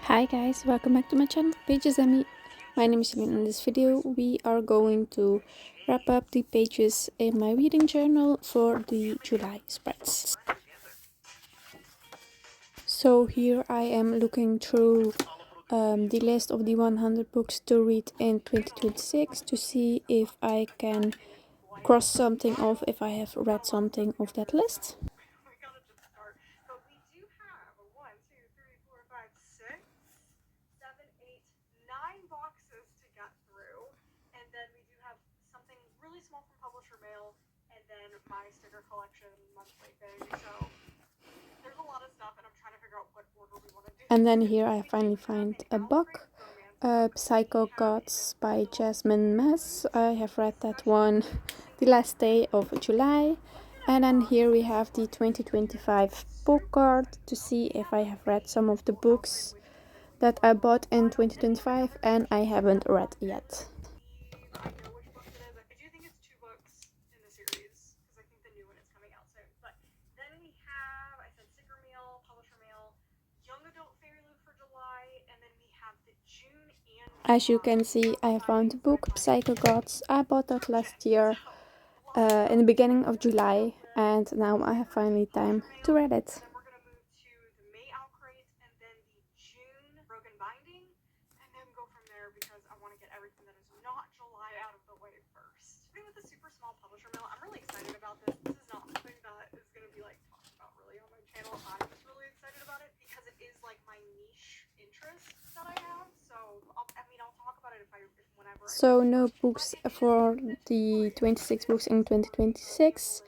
Hi guys, welcome back to my channel, Pages and Me. My name is Celine. In this video we are going to wrap up the pages in my reading journal for the July spreads. So here I am looking through the list of the 100 books to read in 2026 to see if I can cross something off if I have read something of that list. My sticker collection monthly thing, so there's a lot of stuff and I'm trying to figure out what order we want to do. And then here I finally find a book, Psycho Gods by Jasmine Mess. I have read that one the last day of July. And then here we have the 2025 book card to see if I have read some of the books that I bought in 2025 and I haven't read yet. I know which books it is. I do think it's 2 books in the series because I think the new one is coming out soon. But then we have, I said sticker mail, publisher mail, young adult fairy loot for July, and then we have the June and As you can see, I found the book Psycho Gods. I bought that last year in the beginning of July, and now I have finally time to read it. Then we're going to move to the May Outcrate and then the June Broken Binding, and then go from there because I want to get everything that is not July out of the way first. Starting with the super small publisher mail, I'm really excited about this. This is not something that is going to be like talked about really on my channel. I'm just really excited about it because it is like my niche interest that I have. So I'll talk about it whenever. So no books for the 26 books in 2026.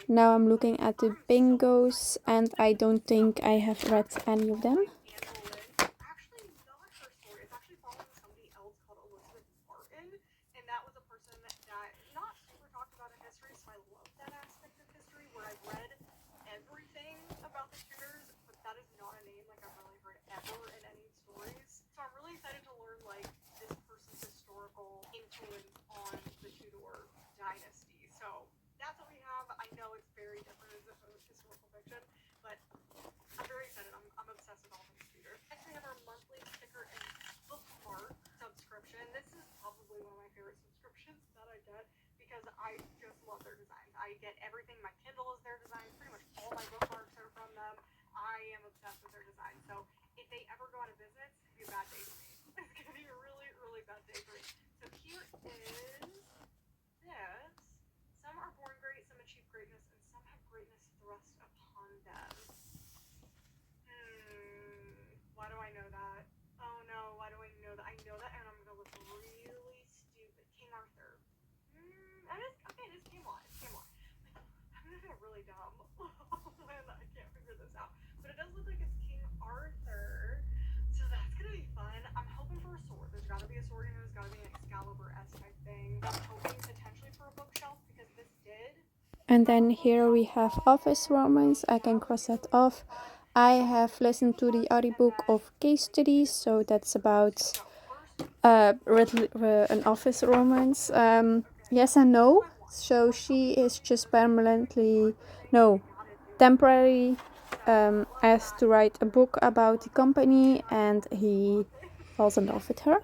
Now I'm looking at the bingos and I don't think I have read any of them. Actually, not her story. It's actually following somebody else called Elizabeth Martin, and that was a person that not super talked about in history, so I love that aspect of history where I've read everything about the Tudors, but that is not a name like I've really heard ever in any stories. So I'm really excited to learn like this person's historical influence on the Tudor dynasty. So that's what we have. I know it's very different as opposed to historical fiction, but I'm very excited. I'm obsessed with all things Tudor. Next we have our monthly sticker and bookmark subscription. This is probably one of my favorite subscriptions that I get because I just love their designs. I get everything. My Kindle is their designs. Pretty much all my bookmarks are from them. I am obsessed with their design. So if they ever go out of business, it's going to be a bad day for me. It's going to be a really, really bad day for me. So here is this. Some are born great, some achieve greatness, and some have greatness thrust upon them. Why do I know that? Oh no, why do I know that? I know that and I'm gonna look really stupid. King Arthur. It is Camelot. It's Camelot. I'm gonna feel really dumb when I can't figure this out. But it does look like it's King Arthur. So that's gonna be fun. I'm hoping for a sword. There's gotta be a sword and there's gotta be an Excalibur-esque type thing. I'm hoping potentially for a bookshelf because this did. And then here we have Office Romance. I can cross that off. I have listened to the audiobook of Case Studies, so that's about an office romance. Yes and no. So she is just temporarily asked to write a book about the company, and he falls in love with her.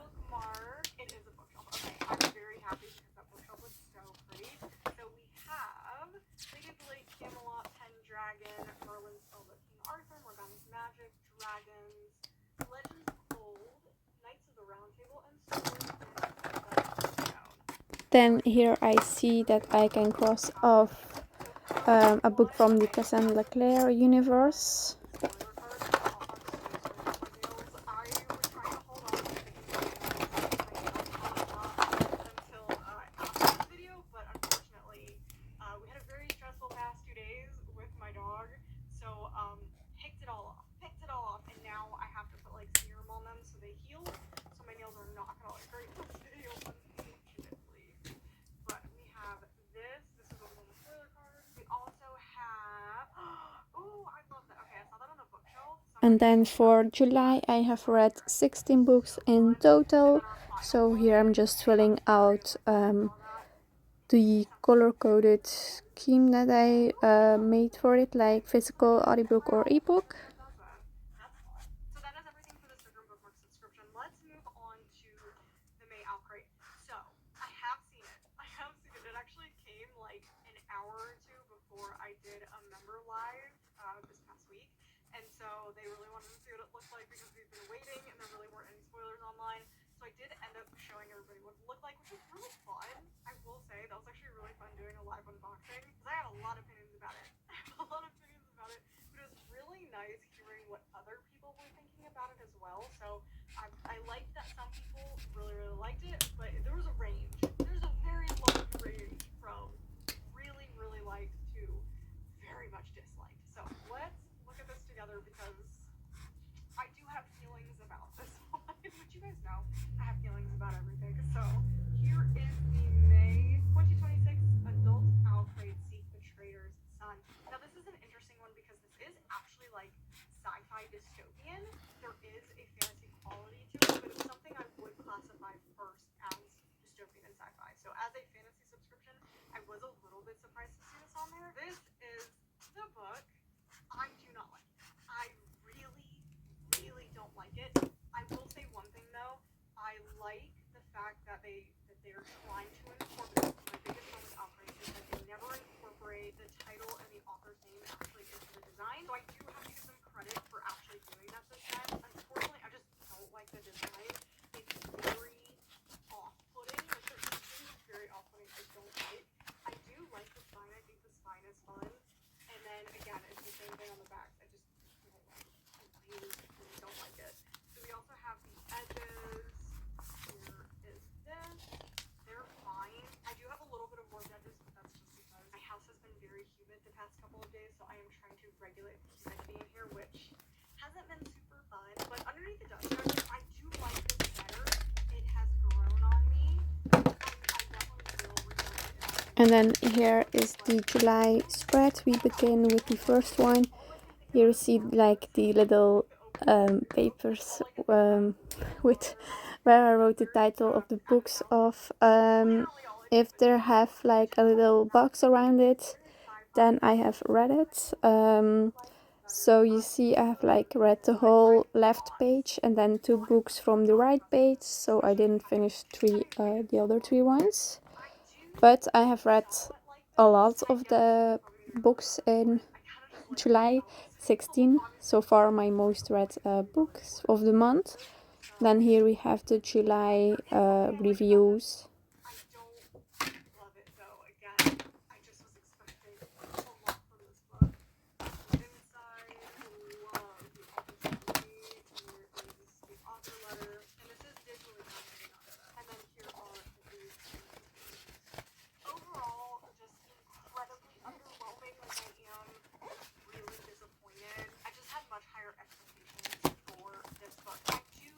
It is a bookshelf. Okay, I'm very happy because that bookshelf was so pretty. So we have Lady of the Lake, Camelot, Pendragon, Merlin's Velvet, King Arthur, Morgana's Magic, Dragons, Legends of Old, Knights of the Round Table, and Swords and Stone. Then here I see that I can cross off a book from the Cassandra Clare universe. And then for July I have read 16 books in total, so here I'm just filling out the color-coded scheme that I made for it, like physical, audiobook or ebook. on to the May outcry. So I have seen it. It actually came like an hour or two before I did a member live this past week. And so they really wanted to see what it looked like because we've been waiting and there really weren't any spoilers online. So I did end up showing everybody what it looked like, which was really fun. I will say that was actually really fun doing a live unboxing because I had a lot of opinions about it. But it was really nice hearing what other people were thinking about it as well. So I liked that some people really, really liked it, but there was a range. There's a very large range from really, really liked to very much disliked. So let's look at this together because I do have feelings about this one, which you guys know I have feelings about everything. So here is the May 2026 Adult Alfred Seek the Traitor's Son. Now this is an interesting one because this is actually like sci-fi dystopian. There is a fantasy quality to it, but it's something I would classify first as dystopian and sci-fi. So as a fantasy subscription, I was a little bit surprised to see this on there. This is the book I do not like. I really, really don't like it. I will say one thing though. I like the fact that they're trying to incorporate. My biggest one with Outbreak is that they never incorporate the title and the author's name actually into the design. So I do have to give them credit for actually doing that this time. Unfortunately, I just don't like the design. It's very off-putting. Like there's things very off-putting I don't like. I do like the spine. I think the spine is fun. And then again, it's the same thing on the back. I just don't like it. I really, really don't like it. So we also have the edges. Here is this. They're fine. I do have a little bit of warped edges, but that's just because my house has been very humid the past couple of days, so I am trying to regulate the humidity in here, which hasn't been super fun. But underneath the dust jacket, I do like this better. It has grown on me. I definitely will revisit it. And then here is the July spread. We begin with the first one. Here you see like the little papers with where I wrote the title of the books of. If there have like a little box around it, then I have read it. So you see I have like read the whole left page and then 2 books from the right page. So I didn't finish the other 3 ones. But I have read a lot of the books in July 16. So far my most read books of the month. Then here we have the July reviews. I don't love it though. Again, I just was expecting a lot from this book. Inside, love the opportunity. Here is the author letter, and this is digitally copied. And then here are the reviews. Overall, just incredibly underwhelming. Like I am really disappointed. I just had much higher expectations for this book. I do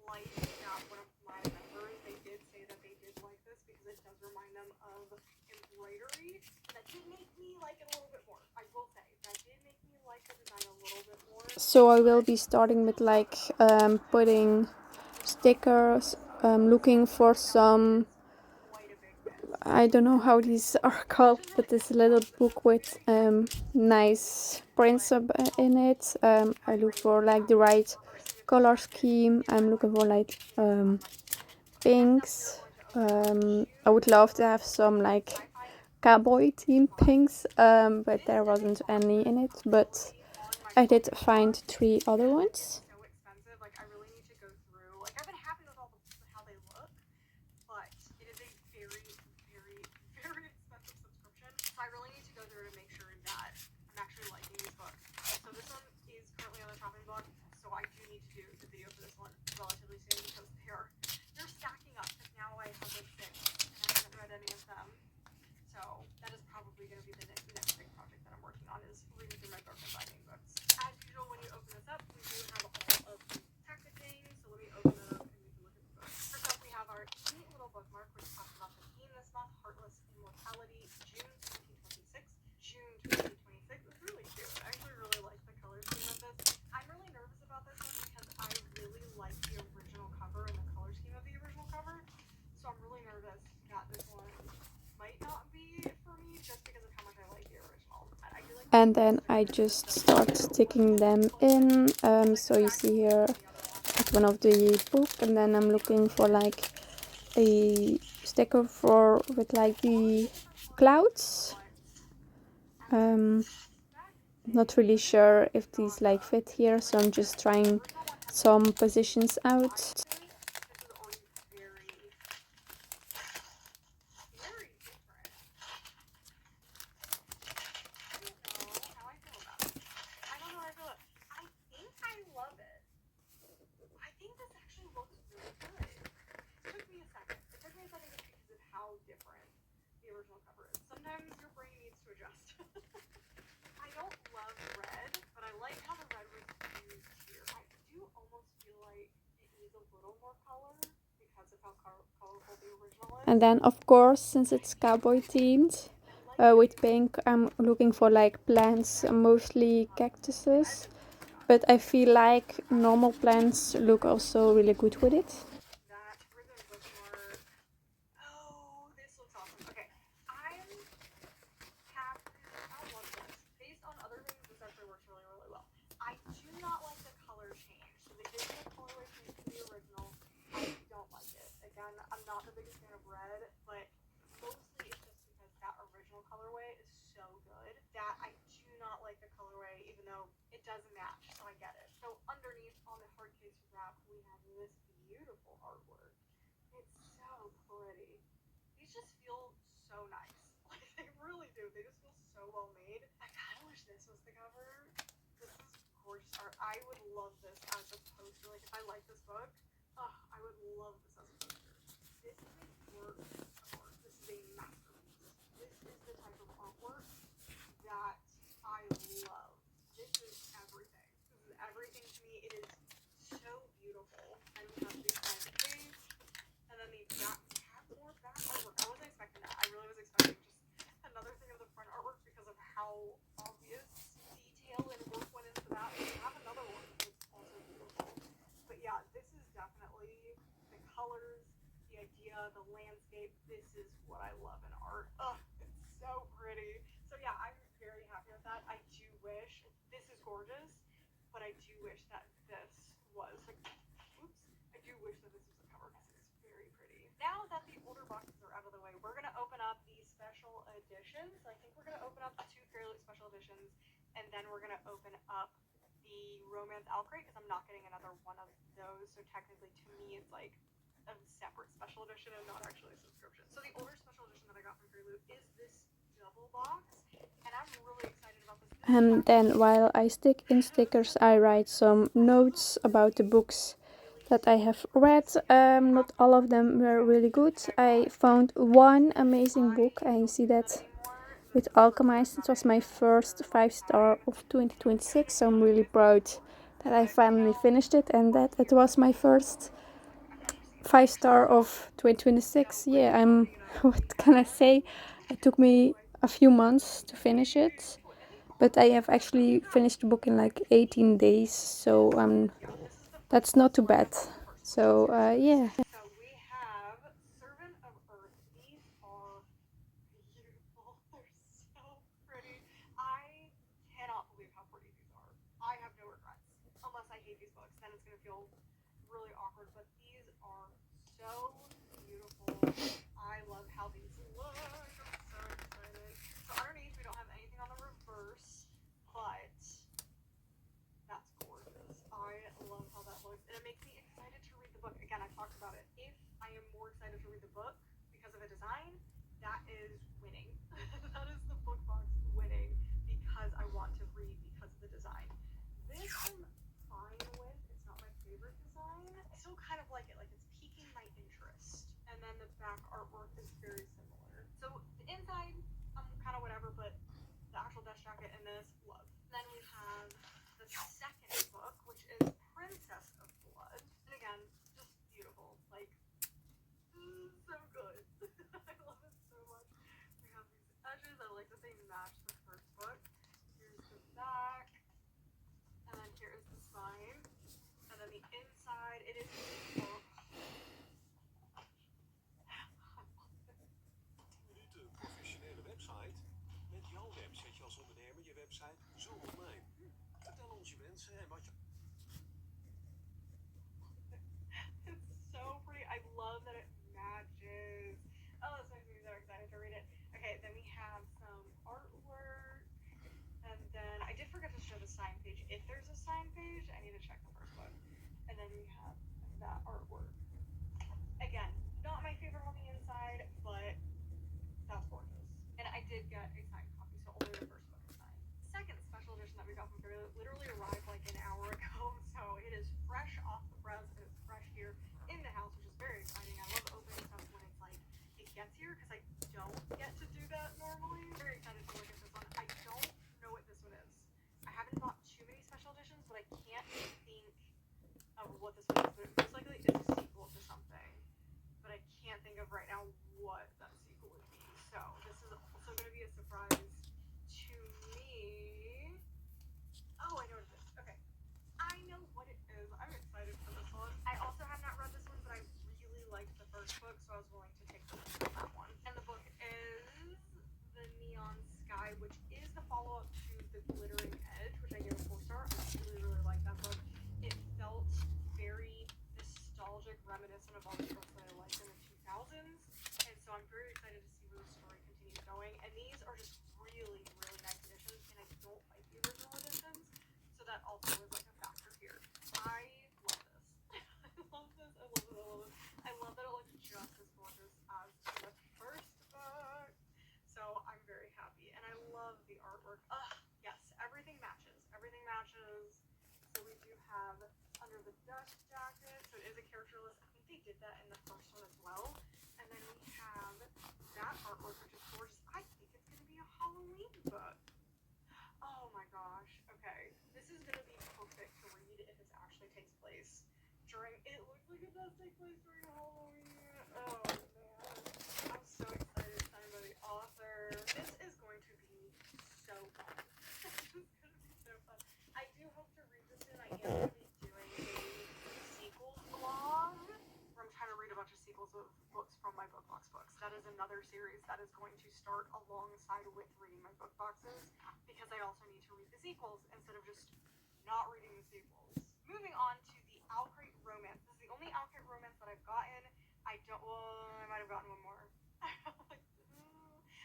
like that one of my members, they did say that they did like this because it does remind them of embroidery. That did make me like it a little bit more. I will say that did make me like the design a little bit more. So I will be starting with like putting stickers, looking for some, I don't know how these are called, but this little book with nice prints in it. I look for like the right color scheme. I'm looking for like pinks. I would love to have some like cowboy theme pinks, but there wasn't any in it. But I did find 3 other ones. So expensive. Like I really need to go through. Like I've been happy with all how they look, but it is a very, very, very expensive subscription. So I really need to go through to make sure that I'm actually liking these books. So this one is currently on the chopping block. So I do need to do the video for this one relatively soon because they're stacking up. Because now I have like 6 and I haven't read any of them. So that is probably going to be the next big project that I'm working on is reading through my broken binding books. As usual, when you open this up, we do have all of the packaging. So let me open it up and we can look at the book. First up, we have our neat little bookmark, which talks about the theme this month, Heartless Immortality, June 2026. June 2026 is really cute. I actually really like the color scheme of this. I'm really nervous about this one because I really like the original cover and the color scheme of the original cover. So I'm really nervous that this one might not be for me just because of how much I like the original. I do like And then I just start sticking them in. So you see here a left one of the book, and then I'm looking for like a sticker for with like the clouds. Not really sure if these like fit here, so I'm just trying some positions out. This is already very, very different. I don't know how I feel about it. I don't know how I feel about it. I think I love it. I think this actually looks really good. It took me a second. It took me a second just because of how different the original cover is. Sometimes your brain needs to adjust. I don't love red, but I like how the red was used here. I do almost feel like it needs a little more color because of how colorful the original is. And then of course, since it's cowboy themed, with pink, I'm looking for like plants, mostly cactuses. But I feel like normal plants look also really good with it. That ribbon bookmark. Oh, this looks awesome. Okay, I love this. Based on other things, this actually works really, really well. I do not like the color change. So they did the colorway change to the original. I don't like it. Again, I'm not the biggest fan of red, but mostly it's just because that original colorway is so good that I do not like the colorway, even though it does match, so I get it. So underneath on the hard case wrap, we have this beautiful artwork. It's so pretty. These just feel so nice. Like, they really do. They just feel so well made. I kind of wish this was the cover. This is gorgeous art. I would love this as a poster. Like, if I like this book, I would love this as a poster. This is a work of art. This is a masterpiece. This is the type of artwork that I love. This is everything. This is everything to me. It is so beautiful. And we have the front page, and then the back. We have more back artwork. I wasn't expecting that. I really was expecting just another thing of the front artwork because of how obvious detail and work went into that. We have another one that's also beautiful. But yeah, this is definitely the colors, the idea, the landscape. This is what I love in art. It's so pretty. So yeah, I'm very happy with that. I do wish, this is gorgeous, but I do wish that this was like, I do wish that this was the cover because it is very pretty. Now that the older boxes are out of the way, we're going to open up the special editions. I think we're going to open up the 2 Fairly special editions, and then we're going to open up the Romance Owl Crate because I'm not getting another one of those. So technically, to me, it's like a separate special edition and not actually a subscription. So the older special edition that I got from Fairly is this double box, and I'm really excited about this. And then while I stick in stickers, I write some notes about the books that I have read. Not all of them were really good. I found one amazing book. I see that with Alchemist. It was my first 5-star of 2026, so I'm really proud that I finally finished it and that it was my first 5-star of 2026. Yeah, what can I say? It took me a few months to finish it, but I have actually finished the book in like 18 days, so that's not too bad. So yeah. So we have Servant of Earth. These are beautiful. They're so pretty. I cannot believe how pretty these are. I have no regrets. Unless I hate these books, then it's going to feel really awkward. But these are so beautiful. I love how these look. I'm so excited. So underneath, we don't have anything on the reverse, but that's gorgeous. I love how that looks. And it makes me excited to read the book. Again, I talked about it. If I am more excited to read the book because of the design, that is winning. That is the book box winning because I want to read because of the design. This I'm fine with. It's not my favorite design. I still kind of like it. Like, it's piquing my interest. And then the back artwork is very similar. So the inside, I'm kind of whatever, but the actual dust jacket in this, love. Then we have the second book, which is Princess of Blood. And again, just beautiful. Like, so good. I love it so much. We have these edges. I like that they match the first book. Here's the back. And then here is the spine. And then the inside, it is beautiful. Minuten professionele website. Met jouw web zet je als ondernemer je website zo online. Vertel ons je wensen en wat je... signed page. If there's a signed page, I need to check the first book. And then we have that artwork. Again, not my favorite on the inside, but that's gorgeous. And I did get a signed copy, so only the first book is signed. Second special edition that we got from Fairly literally arrived like an hour ago, so it is fresh off the press and it's fresh here in the house, which is very exciting. I love opening stuff when it's like it gets here because I don't get to do that normally. Very excited to look at this one. I don't know what this one is. I haven't bought too many special editions, but I can't think of what this one is. But it most likely is a sequel to something, but I can't think of right now what that sequel would be. So this is also going to be a surprise to me. Oh, I know what it is. Okay. I know what it is. I'm excited for this one. I also have not read this one, but I really liked the first book, so I was willing to take the risk on that one. And the book is The Neon Sky, which is the follow-up to The Glittering Edge, which I gave a 4-star. I really, really like that book. It felt very nostalgic, reminiscent of all the books that I liked in the 2000s. And so I'm very excited to see where the story continues going. And these are just really, really nice editions, and I don't like the original editions, so that also is like a factor here. I love this. I love this. I love this. I love this. I love that it looks just as gorgeous as the first book. So I'm very happy, and I love the artwork. Yes, everything matches. Everything matches. So we do have Under the Dust Jacket. So it is a characterless. I think they did that in the first one as well. And then we have that artwork, which is gorgeous. I think it's going to be a Halloween book. Oh my gosh. Okay. This is going to be perfect to read if it actually takes place during. It looks like it does take place during Halloween. Oh man. I'm so excited. Signed by the author. This is going to be so fun. This is going to be so fun. I do hope to read this soon. I am going to be doing a sequels vlog where I'm trying to read a bunch of sequels of books from my BookBox books. That is another series that is going to start alongside with reading my book boxes, because I also need to read the sequels instead of just not reading the sequels. Moving on to the Alcrate romance. This is the only Alcrate romance that I've gotten. I might have gotten one more.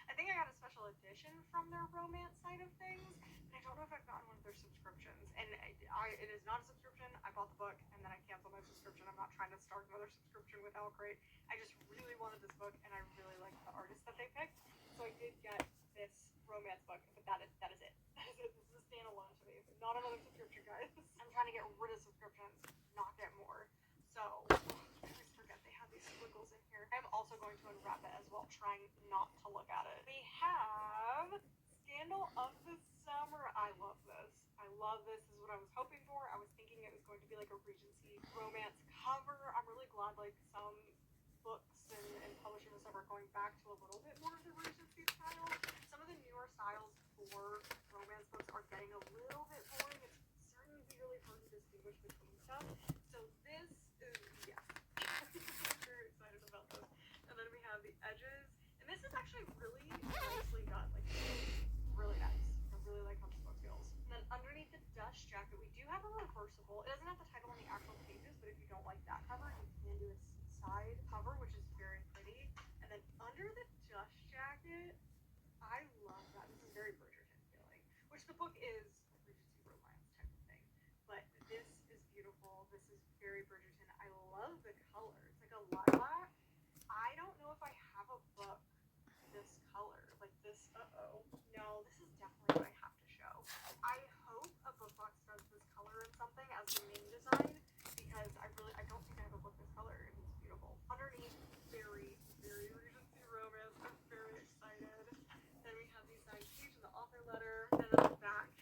I think I got a special edition from their romance side of things, but I don't know if I've gotten one of their subscriptions. And it is not a subscription. I bought the book and then I canceled my subscription. I'm not trying to start another subscription with Alcrate. I just really wanted this book, and I really liked the artist that they picked. So I did get this romance book, but that is it. That is it. This is a standalone to me. Not another subscription, guys. I'm trying to get rid of subscriptions, not get more. So I always forget they have these squiggles in here. I'm also going to unwrap it as well, trying not to look at it. We have Scandal of the Summer. I love this. I love this. This is what I was hoping for. I was thinking it was going to be like a Regency romance cover. I'm really glad like some books and publishing and stuff are going back to a little bit more of the Regency style. Some of the newer styles for romance books are getting a little bit boring. It's starting to be really hard to distinguish between stuff. So this is, yes, I'm very excited about this. And then we have the edges, and this is actually really nicely done. Like, really nice. I really like how this book feels. And then underneath the dust jacket, we do have a reversible. It doesn't have the title on the actual pages, but if you don't like that cover, you can do a side cover, which is very pretty. And then under the dust jacket, I love that. This is very Bridgerton feeling, which the book is a Regency romance type of thing. But this is beautiful. This is very Bridgerton. I love the color. It's like a lilac. I don't know if I have a book this color. Like this, no, this is definitely what I have to show. I hope a book box does this color in something as the main design, because I don't think I have a book this color, and it's beautiful. Underneath, very, very Regency romance. I'm very excited. Then we have the signed page and the author letter, and then the back.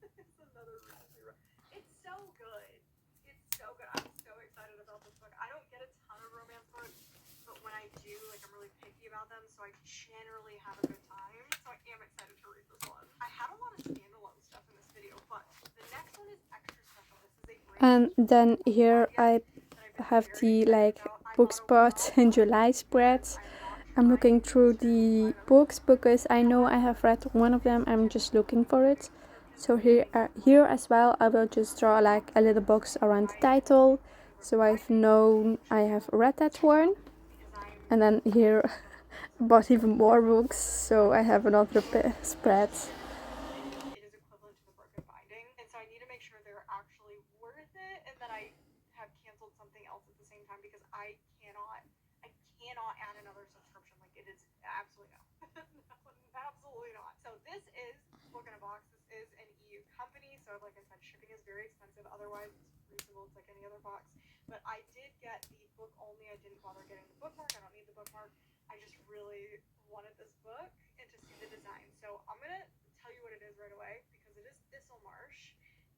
It's another Regency romance. It's so good. It's so good. I'm so excited about this book. I don't get a ton of romance books, but when I do, like, I'm really picky about them, so I generally have a good time. So I am excited to read this one. I had a lot of standalone stuff in this video, but the next one is extra special. This is a great And then here I have the like book spot in July spread. I'm looking through the books because I know I have read one of them. I'm just looking for it. So here as well, I will just draw like a little box around the title, so I've known I have read that one. And then here I bought even more books, so I have another spread. it is equivalent to the broken binding. And so I have canceled something else at the same time because I cannot add another subscription. Like, it is absolutely no. Absolutely not. So this is Book in a Box. This is an EU company, so like I said, shipping is very expensive. Otherwise, it's reasonable. It's like any other box. But I did get the book only. I didn't bother getting the bookmark. I don't need the bookmark. I just really wanted this book and to see the design. So I'm gonna tell you what it is right away because it is Thistlemarsh,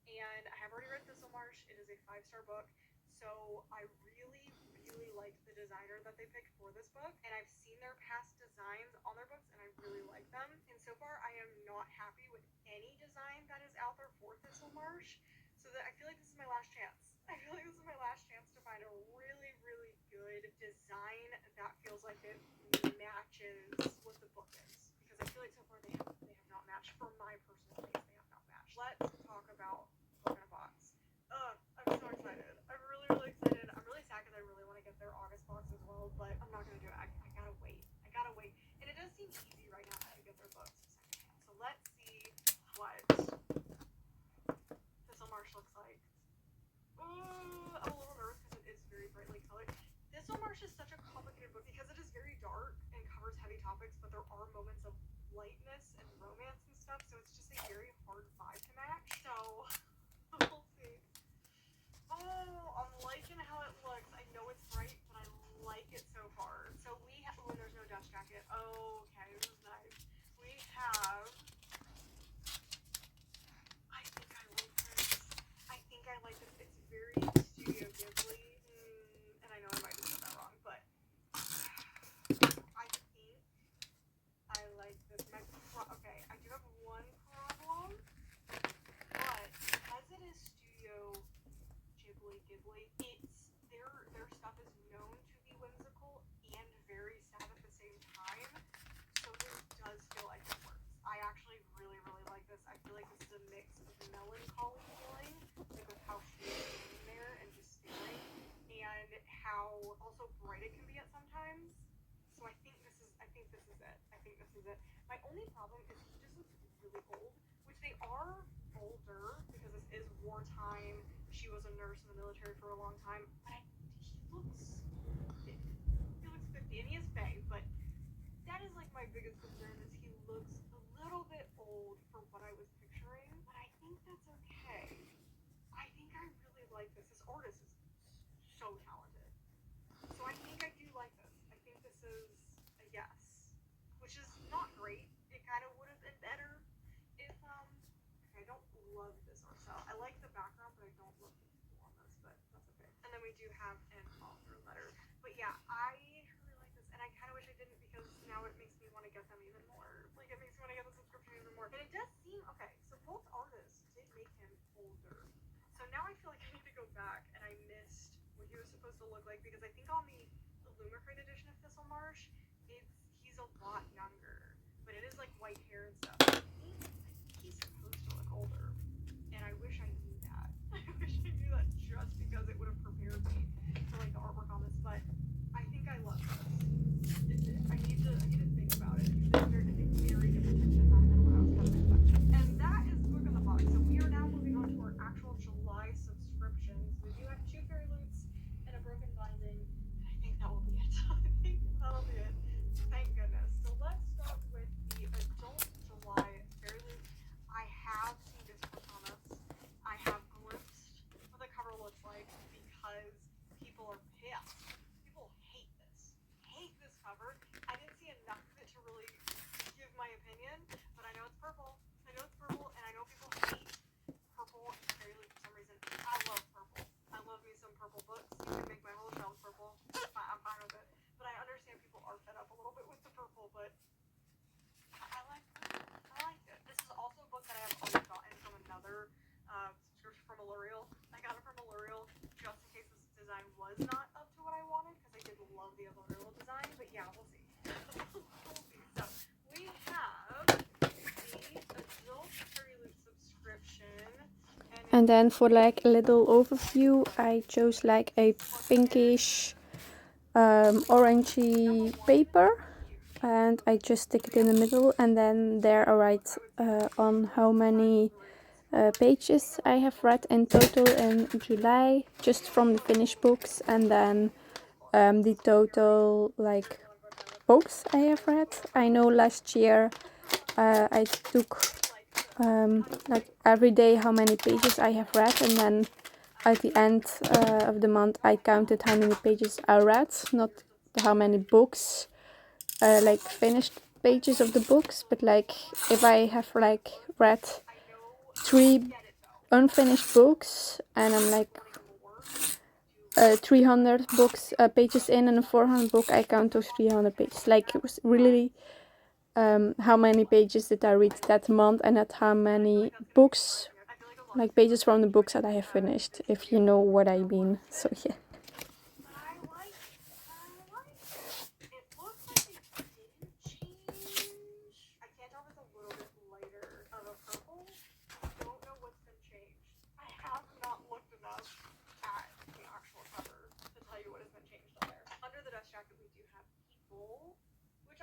and I have already read Thistlemarsh. It is a 5-star book. So I really, really liked the designer that they picked for this book, and I've seen their past designs on their books, and I really like them. And so far, I am not happy with any design that is out there for Thistlemarsh. So that I feel like this is my last chance. I feel like this is my last chance to find a really, really good design that feels like it matches what the book is. Because I feel like so far they have not matched. For my personal taste, they have not matched. Let's talk about Book in a Box. I'm so excited. I'm really, really excited. I'm really sad because I really want to get their August box as well, but I'm not going to do it. I gotta wait. I gotta wait. And it does seem easy right now to get their books secondhand. So let's see what Thistlemarsh looks like. Ooh, I'm a little nervous because it is very brightly colored. Thistlemarsh is such a complicated book because it is very dark and covers heavy topics, but there are moments of lightness and romance and stuff, so it's just a very hard vibe to match. So we'll see. Oh, I'm liking how it looks. I know it's bright, but I like it so far. So we have, oh, there's no dust jacket. Okay, this is nice. We have, I think I like this. I think I like this. It's very Studio Ghibli. And I know I might have said that wrong, but I think I like this. Okay, I do have one problem, but because it is Studio Ghibli, it's their stuff is known to be whimsical and very sad at the same time. So this does feel like it works. I actually really, really like this. I feel like this is a mix of melancholy feeling, like with how she is sitting there and just staring, and how also bright it can be at sometimes. So I think this is it. I think this is it. My only problem is he just looks really old, which they are older because this is wartime. She was a nurse in the military for a long time, but he looks 50, and he is Faye, but that is like my biggest concern is he looks a little bit old for what I was picturing, but I think that's okay. I think I really like this. This artist is so talented. So I think I do like this. I think this is a yes, which is not great. It kind of would have been better if, okay, I don't love this art style. I like the background, but I don't love the people on this, but that's okay. And then we do have an author letter. But yeah, I really like this, and I kind of wish I didn't because now it makes me want to get them even more. Like, it makes me want to get the subscription even more. And it does seem, okay, so both artists did make him older. So now I feel like I need to go back, and I missed what he was supposed to look like because I think on the Illumicrate edition of Thistlemarsh, he's a lot younger, but it is like white hair and stuff. I think he's supposed to look older, and I wish I knew that. I wish I knew that just because it would have prepared me for like the artwork on this. But I think I love this. I need to think about it. It's very different type of design than what I was kind of expecting. And that is Book in the Box. So we are now moving on to our actual July subscriptions. We do have 2 Fairy Loots and a Broken Binding, and I think that will be it. I think that'll be it. Thank goodness. So let's start with the adult July Fairy Loot. I have seen discourse on this. I have glimpsed what the cover looks like because people are pissed. People hate this. Hate this cover. I didn't see enough of it to really give my opinion, but I know it's purple. I know it's purple, and I know people hate purple and Fairy Loot for some reason. I love purple. I love me some purple books. You can make my whole shelf purple. I'm fine with it. But I understand people are fed up a little bit with the purple, but I like it. This is also a book that I have already gotten from another subscription from Allurial. I got it from Allurial just in case this design was not up to what I wanted because I did love the Allurial design. But yeah, we'll see. We'll see. So we have the adult Fairy Loot subscription, And then for like a little overview, I chose like a pinkish orangey paper, and I just stick it in the middle, and then there I write on how many pages I have read in total in July, just from the finished books, and then the total like books I have read. I know last year I took like every day how many pages I have read, and then at the end of the month I counted how many pages I read, not how many books, like finished pages of the books, but like if I have like read 3 unfinished books and I'm like 300 books pages in and a 400 book, I count those 300 pages. Like it was really how many pages did I read that month, and at how many books, like pages from the books that I have finished, if you know what I mean. So yeah. Which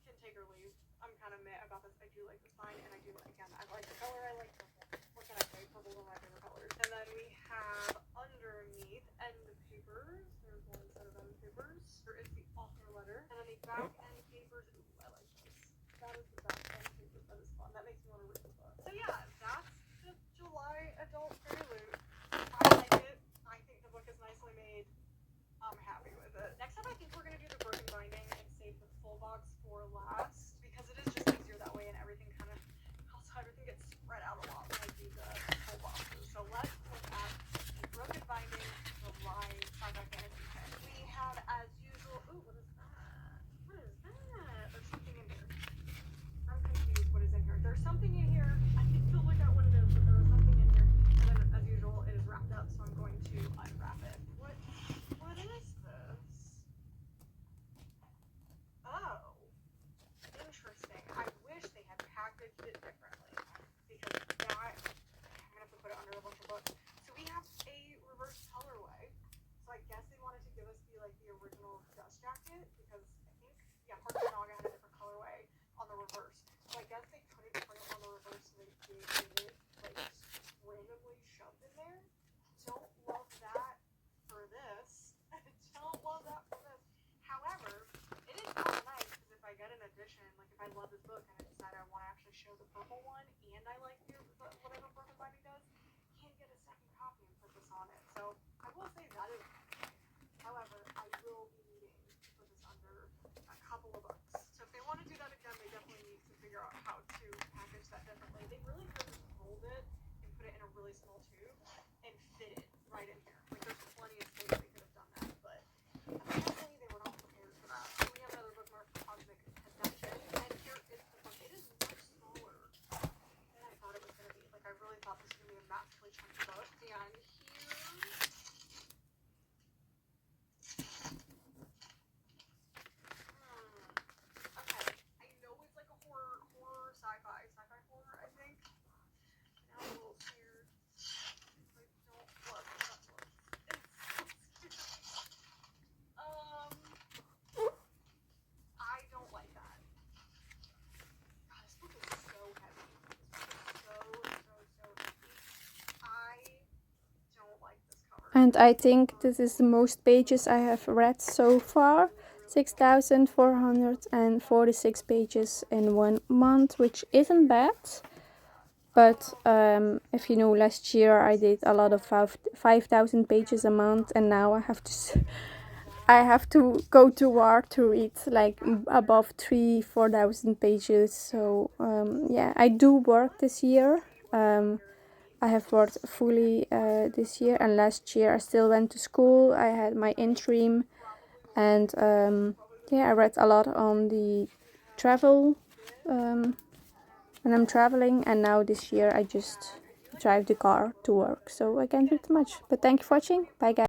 can take or leave. I'm kind of meh about this. I do like the sign, and I do again. I like the color. I like purple. What can I say? Purple's one of my favorite colors. And then we have underneath end papers. There's one set of end papers. There is the author letter, and then the back end papers. Ooh, I like this. That is the back end papers. That is fun. That makes me want to read the book. So yeah, that's the July adult prelude. I like it. I think the book is nicely made. I'm happy with it. Next up, I think we're going to do the broken binding and save the full box for last, because it is just easier that way, and everything kind of, also everything gets spread out a lot when I do the full boxes. So let's look at the broken binding, the line, sci-fi fantasy kit. We have, as usual, ooh, what is that? What is that? There's something in here. I'm confused what is in here. There's something in here. I need to look at what it is, but there was something in here. And then, as usual, it is wrapped up, so I'm going to unwrap it. What is this? Oh, interesting. I wish they had packaged it differently, because that, I'm gonna have to put it under a bunch of books. So we have a reverse colorway. So I guess they wanted to give us the original dust jacket, because I think, yeah, Heart of the Naga had a different colorway on the reverse. So I guess they couldn't print it on the reverse, so they gave it like randomly shoved in there. Don't love that for this. Don't love that for this. However, it is kind of nice, because if I get an edition, like if I love this book and I decide I want to actually show the purple one, and I like whatever broken binding does, can get a second copy and put this on it. So I will say that is nice. However, I will be needing to put this under a couple of books. So if they want to do that again, they definitely need to figure out how to package that differently. They really could just mold it and put it in a really small tube and fit it right in here. Like there's plenty of space they could have done that, but apparently they were not prepared for that. So we have another bookmark for Cosmic Connection, and here is the book. It is much smaller than I thought it was going to be. Like I really thought this was going to be a massively chunky book. And here, okay, I know it's like a horror, sci-fi horror, I think. Now I'm a little scared. I don't love that book. It's so scary. I don't like that. God, this book is so heavy. This book is so heavy. I don't like this cover. And I think this is the most pages I have read so far. 6,446 pages in 1 month, which isn't bad. But if you know, last year I did a lot of 5,000 pages a month, and now I have to go to work to read like above 3,000-4,000 pages. So yeah, I do work this year. I have worked fully this year, and last year I still went to school. I had my interim, and yeah, I read a lot on the travel when I'm traveling, and now this year I just drive the car to work, so I can't read much. But thank you for watching. Bye guys.